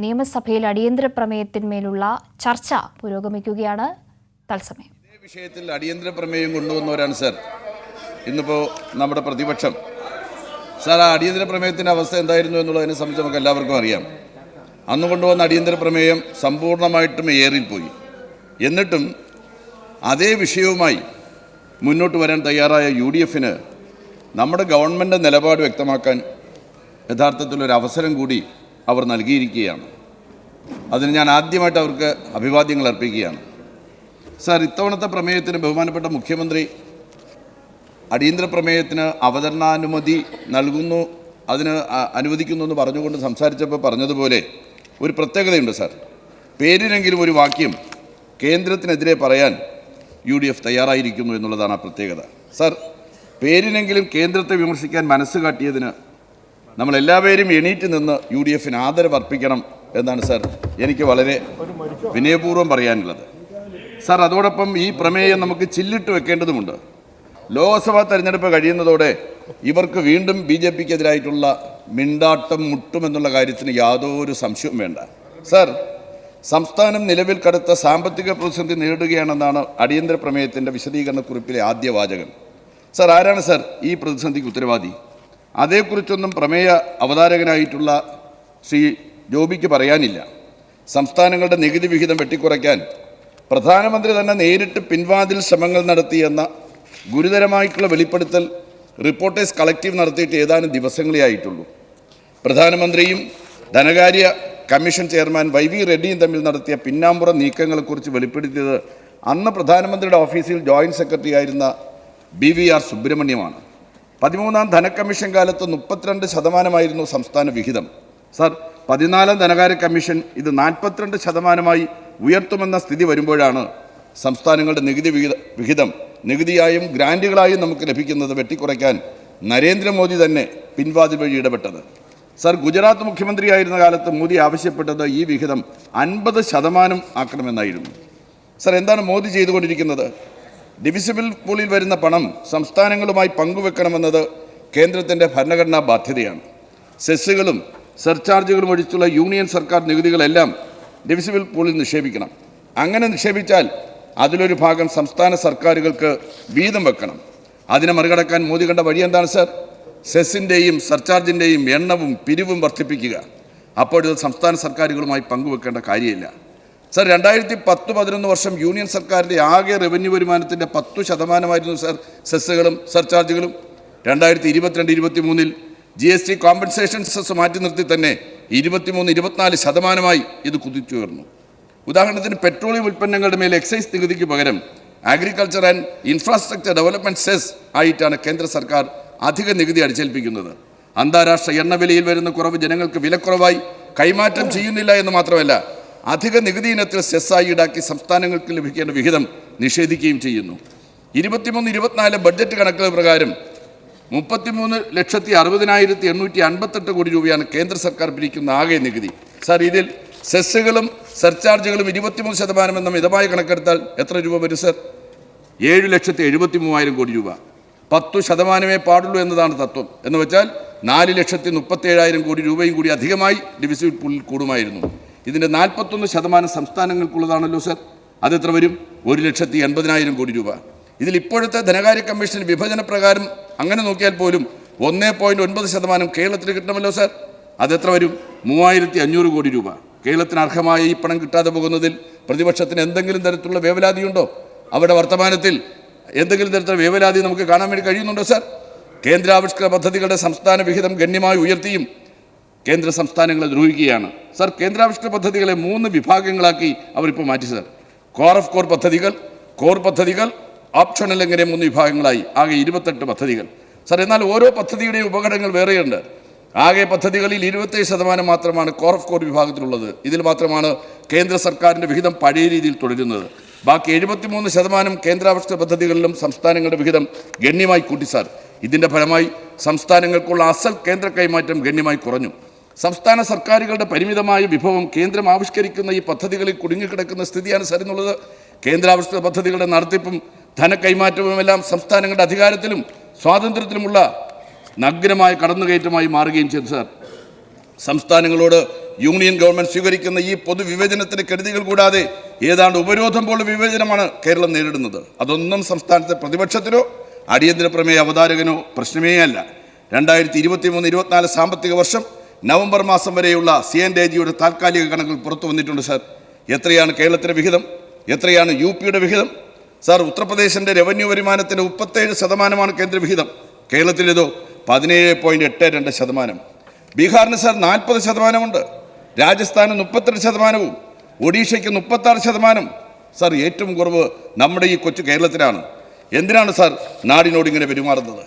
നിയമസഭയിൽ അടിയന്തര പ്രമേയത്തിന്മേലുള്ള ചർച്ച പുരോഗമിക്കുകയാണ്. തത്സമയം ഇതേ വിഷയത്തിൽ അടിയന്തര പ്രമേയം കൊണ്ടുവന്നവരാണ് സർ ഇന്നിപ്പോൾ നമ്മുടെ പ്രതിപക്ഷം. സാർ, ആ അടിയന്തര പ്രമേയത്തിൻ്റെ അവസ്ഥ എന്തായിരുന്നു എന്നുള്ളതിനെ സംബന്ധിച്ച് നമുക്ക് എല്ലാവർക്കും അറിയാം. അന്ന് കൊണ്ടുവന്ന അടിയന്തര പ്രമേയം സമ്പൂർണ്ണമായിട്ടും ഏറിപ്പോയി. എന്നിട്ടും അതേ വിഷയവുമായി മുന്നോട്ട് വരാൻ തയ്യാറായ UDFന് നമ്മുടെ ഗവൺമെൻറ് നിലപാട് വ്യക്തമാക്കാൻ യഥാർത്ഥത്തിലൊരു അവസരം കൂടി അവർ നൽകിയിരിക്കുകയാണ്. അതിന് ഞാൻ ആദ്യമായിട്ട് അവർക്ക് അഭിവാദ്യങ്ങൾ അർപ്പിക്കുകയാണ്. സാർ, ഇത്തവണത്തെ പ്രമേയത്തിന് ബഹുമാനപ്പെട്ട മുഖ്യമന്ത്രി അടിയന്തര പ്രമേയത്തിന് അവതരണാനുമതി നൽകുന്നു, അതിന് അനുവദിക്കുന്നു എന്ന് പറഞ്ഞുകൊണ്ട് സംസാരിച്ചപ്പോൾ പറഞ്ഞതുപോലെ ഒരു പ്രത്യേകതയുണ്ട് സാർ. പേരിനെങ്കിലും ഒരു വാക്യം കേന്ദ്രത്തിനെതിരെ പറയാൻ UDF തയ്യാറായിരിക്കുന്നു എന്നുള്ളതാണ് ആ പ്രത്യേകത. സാർ, പേരിനെങ്കിലും കേന്ദ്രത്തെ വിമർശിക്കാൻ മനസ്സ് കാട്ടിയതിന് നമ്മളെല്ലാവരും എണീറ്റ് നിന്ന് UDFന് ആദരവ് അർപ്പിക്കണം എന്നാണ് സാർ എനിക്ക് വളരെ വിനയപൂർവ്വം പറയാനുള്ളത്. സാർ, അതോടൊപ്പം ഈ പ്രമേയം നമുക്ക് ചില്ലിട്ട് വെക്കേണ്ടതുമുണ്ട്. ലോക്സഭാ തെരഞ്ഞെടുപ്പ് കഴിയുന്നതോടെ ഇവർക്ക് വീണ്ടും BJPക്കെതിരായിട്ടുള്ള മിണ്ടാട്ടം മുട്ടുമെന്നുള്ള കാര്യത്തിന് യാതൊരു സംശയവും വേണ്ട. സാർ, സംസ്ഥാനം നിലവിൽ കടുത്ത സാമ്പത്തിക പ്രതിസന്ധി നേരിടുകയാണെന്നാണ് അടിയന്തര പ്രമേയത്തിൻ്റെ വിശദീകരണക്കുറിപ്പിലെ ആദ്യ വാചകം. സാർ, ആരാണ് സാർ ഈ പ്രതിസന്ധിക്ക് ഉത്തരവാദി? അതേക്കുറിച്ചൊന്നും പ്രമേയ അവതാരകനായിട്ടുള്ള ശ്രീ ജോബിക്ക് പറയാനില്ല. സംസ്ഥാനങ്ങളുടെ നികുതി വിഹിതം വെട്ടിക്കുറയ്ക്കാൻ പ്രധാനമന്ത്രി തന്നെ നേരിട്ട് പിൻവാതിൽ ശ്രമങ്ങൾ നടത്തിയെന്ന ഗുരുതരമായിട്ടുള്ള വെളിപ്പെടുത്തൽ റിപ്പോർട്ടേഴ്സ് കളക്റ്റീവ് നടത്തിയിട്ട് ഏതാനും ദിവസങ്ങളേ ആയിട്ടുള്ളൂ. പ്രധാനമന്ത്രിയും ധനകാര്യ കമ്മീഷൻ ചെയർമാൻ YV റെഡ്ഡിയും തമ്മിൽ നടത്തിയ പിന്നാമ്പുറ നീക്കങ്ങളെക്കുറിച്ച് വെളിപ്പെടുത്തിയത് അന്ന് പ്രധാനമന്ത്രിയുടെ ഓഫീസിൽ ജോയിൻറ്റ് സെക്രട്ടറി ആയിരുന്ന BVR സുബ്രഹ്മണ്യമാണ്. 13ാം ധനക്കമ്മീഷൻ കാലത്ത് 32% സംസ്ഥാന വിഹിതം. സാർ, 14ാം ധനകാര്യ കമ്മീഷൻ ഇത് 42% ഉയർത്തുമെന്ന സ്ഥിതി വരുമ്പോഴാണ് സംസ്ഥാനങ്ങളുടെ നികുതി വിഹിതം നികുതിയായും ഗ്രാൻറ്റുകളായും നമുക്ക് ലഭിക്കുന്നത് വെട്ടിക്കുറയ്ക്കാൻ നരേന്ദ്രമോദി തന്നെ പിൻവാതിൽ വഴി ഇടപെട്ടത്. സാർ, ഗുജറാത്ത് മുഖ്യമന്ത്രിയായിരുന്ന കാലത്ത് മോദി ആവശ്യപ്പെട്ടത് ഈ വിഹിതം 50% ആക്കണമെന്നായിരുന്നു. സാർ, എന്താണ് മോദി ചെയ്തുകൊണ്ടിരിക്കുന്നത്? ഡിവിസിബിൾ പൂളിൽ വരുന്ന പണം സംസ്ഥാനങ്ങളുമായി പങ്കുവെക്കണമെന്നത് കേന്ദ്രത്തിൻ്റെ ഭരണഘടനാ ബാധ്യതയാണ്. സെസ്സുകളും സർചാർജുകളും ഒഴിച്ചുള്ള യൂണിയൻ സർക്കാർ നികുതികളെല്ലാം ഡിവിസിബിൾ പൂളിൽ നിക്ഷേപിക്കണം. അങ്ങനെ നിക്ഷേപിച്ചാൽ അതിലൊരു ഭാഗം സംസ്ഥാന സർക്കാരുകൾക്ക് വീതം വെക്കണം. അതിനെ മറികടക്കാൻ മോദി കണ്ട വഴി എന്താണ് സാർ? സെസ്സിൻ്റെയും സർചാർജിൻ്റെയും എണ്ണവും പിരിവും വർദ്ധിപ്പിക്കുക. അപ്പോഴത് സംസ്ഥാന സർക്കാരുകളുമായി പങ്കുവെക്കേണ്ട കാര്യമില്ല. സാർ, 2010-11 വർഷം യൂണിയൻ സർക്കാരിൻ്റെ ആകെ റവന്യൂ വരുമാനത്തിൻ്റെ 10% സാർ സെസ്സുകളും സർചാർജുകളും. 2022-23 GST കോമ്പൻസേഷൻ സെസ് മാറ്റി നിർത്തി തന്നെ 23-24% ഇത് കുതിച്ചുയർന്നു. ഉദാഹരണത്തിന് പെട്രോളിയം ഉൽപ്പന്നങ്ങളുടെ മേൽ എക്സൈസ് നികുതിക്ക് പകരം agriculture and infrastructure development cess ആയിട്ടാണ് കേന്ദ്ര സർക്കാർ അധിക നികുതി അടിച്ചേൽപ്പിക്കുന്നത്. അന്താരാഷ്ട്ര എണ്ണവിലയിൽ വരുന്ന കുറവ് ജനങ്ങൾക്ക് വിലക്കുറവായി കൈമാറ്റം ചെയ്യുന്നില്ല എന്ന് മാത്രമല്ല, അധിക നികുതി ഇനത്തിൽ സെസ്സായി ഈടാക്കി സംസ്ഥാനങ്ങൾക്ക് ലഭിക്കേണ്ട വിഹിതം നിഷേധിക്കുകയും ചെയ്യുന്നു. 23-24 ബഡ്ജറ്റ് കണക്കുകൾ പ്രകാരം 33,60,858 കോടി രൂപയാണ് കേന്ദ്ര സർക്കാർ പിരിക്കുന്ന ആകെ നികുതി. സാർ, ഇതിൽ സെസ്സുകളും സർചാർജുകളും 23% എന്ന മിതമായ കണക്കെടുത്താൽ എത്ര രൂപ വരും സാർ? 7,73,000 കോടി രൂപ. 10% പാടുള്ളൂ എന്നതാണ് തത്വം. എന്ന് വെച്ചാൽ 4,37,000 കോടി രൂപയും കൂടി അധികമായി ഡിവിസിബിൾ പൂളിൽ കൂടുമായിരുന്നു. ഇതിൻ്റെ 41% സംസ്ഥാനങ്ങൾക്കുള്ളതാണല്ലോ സാർ. അതെത്ര വരും? 1,80,000 കോടി രൂപ. ഇതിൽ ഇപ്പോഴത്തെ ധനകാര്യ കമ്മീഷൻ വിഭജന പ്രകാരം അങ്ങനെ നോക്കിയാൽ പോലും 1.9% കേരളത്തിന് കിട്ടണമല്ലോ സാർ. അതെത്ര വരും? 3,500 കോടി രൂപ. കേരളത്തിന് അർഹമായ ഈ പണം കിട്ടാതെ പോകുന്നതിൽ പ്രതിപക്ഷത്തിന് എന്തെങ്കിലും തരത്തിലുള്ള വേവലാതിയുണ്ടോ? അവരുടെ വർത്തമാനത്തിൽ എന്തെങ്കിലും തരത്തിലുള്ള വേവലാതി നമുക്ക് കാണാൻ വേണ്ടി കഴിയുന്നുണ്ടോ സാർ? കേന്ദ്രാവിഷ്കൃത പദ്ധതികളുടെ സംസ്ഥാന വിഹിതം ഗണ്യമായി ഉയർത്തിയും കേന്ദ്ര സംസ്ഥാനങ്ങളെ ദ്രോഹിക്കുകയാണ്. സാർ, കേന്ദ്രാവിഷ്കൃത പദ്ധതികളെ 3 വിഭാഗങ്ങളാക്കി അവരിപ്പോൾ മാറ്റി സാർ. കോർ ഓഫ് കോർ പദ്ധതികൾ, കോർ പദ്ധതികൾ, ഓപ്ഷണൽ എങ്ങനെ 3 വിഭാഗങ്ങളായി. ആകെ 28 പദ്ധതികൾ സാർ. എന്നാൽ ഓരോ പദ്ധതിയുടെയും ഉപഘടകങ്ങൾ വേറെയുണ്ട്. ആകെ പദ്ധതികളിൽ 27% മാത്രമാണ് കോർ ഓഫ് കോർ വിഭാഗത്തിലുള്ളത്. ഇതിൽ മാത്രമാണ് കേന്ദ്ര സർക്കാരിൻ്റെ വിഹിതം പഴയ രീതിയിൽ തുടരുന്നത്. ബാക്കി 73% കേന്ദ്രാവിഷ്കൃത പദ്ധതികളിലും സംസ്ഥാനങ്ങളുടെ വിഹിതം ഗണ്യമായി കൂട്ടി സാർ. ഇതിൻ്റെ ഫലമായി സംസ്ഥാനങ്ങൾക്കുള്ള അസൽ കേന്ദ്ര കൈമാറ്റം ഗണ്യമായി കുറഞ്ഞു. സംസ്ഥാന സർക്കാരുകളുടെ പരിമിതമായ വിഭവം കേന്ദ്രം ആവിഷ്കരിക്കുന്ന ഈ പദ്ധതികളിൽ കുടുങ്ങിക്കിടക്കുന്ന സ്ഥിതിയാണ് സാർ എന്നുള്ളത്. കേന്ദ്രാവിഷ്കൃത പദ്ധതികളുടെ നടത്തിപ്പും ധനക്കൈമാറ്റവുമെല്ലാം സംസ്ഥാനങ്ങളുടെ അധികാരത്തിലും സ്വാതന്ത്ര്യത്തിലുമുള്ള നഗ്നമായ കടന്നുകയറ്റമായി മാറുകയും ചെയ്തു സാർ. സംസ്ഥാനങ്ങളോട് യൂണിയൻ ഗവൺമെൻറ് സ്വീകരിക്കുന്ന ഈ പൊതുവിഭജനത്തിന് കെടുതികൾ കൂടാതെ ഏതാണ്ട് ഉപരോധം പോലെ വിഭജനമാണ് കേരളം നേരിടുന്നത്. അതൊന്നും സംസ്ഥാനത്തെ പ്രതിപക്ഷത്തിനോ അടിയന്തര പ്രമേയ അവതാരകനോ പ്രശ്നമേ അല്ല. 2023-24 സാമ്പത്തിക വർഷം നവംബർ മാസം വരെയുള്ള CNAGയുടെ താൽക്കാലിക കണക്കുകൾ പുറത്തു വന്നിട്ടുണ്ട് സാർ. എത്രയാണ് കേരളത്തിൻ്റെ വിഹിതം, എത്രയാണ് UPയുടെ വിഹിതം? സാർ, ഉത്തർപ്രദേശിൻ്റെ റവന്യൂ വരുമാനത്തിൻ്റെ 37% കേന്ദ്ര വിഹിതം, കേരളത്തിലേതോ 17.82%. ബീഹാറിന് സാർ 40% രാജസ്ഥാന് 32%, ഒഡീഷയ്ക്ക് 36%. സാർ, ഏറ്റവും കുറവ് നമ്മുടെ ഈ കൊച്ചു കേരളത്തിലാണ്. എന്തിനാണ് സാർ നാടിനോട് ഇങ്ങനെ പെരുമാറുന്നത്?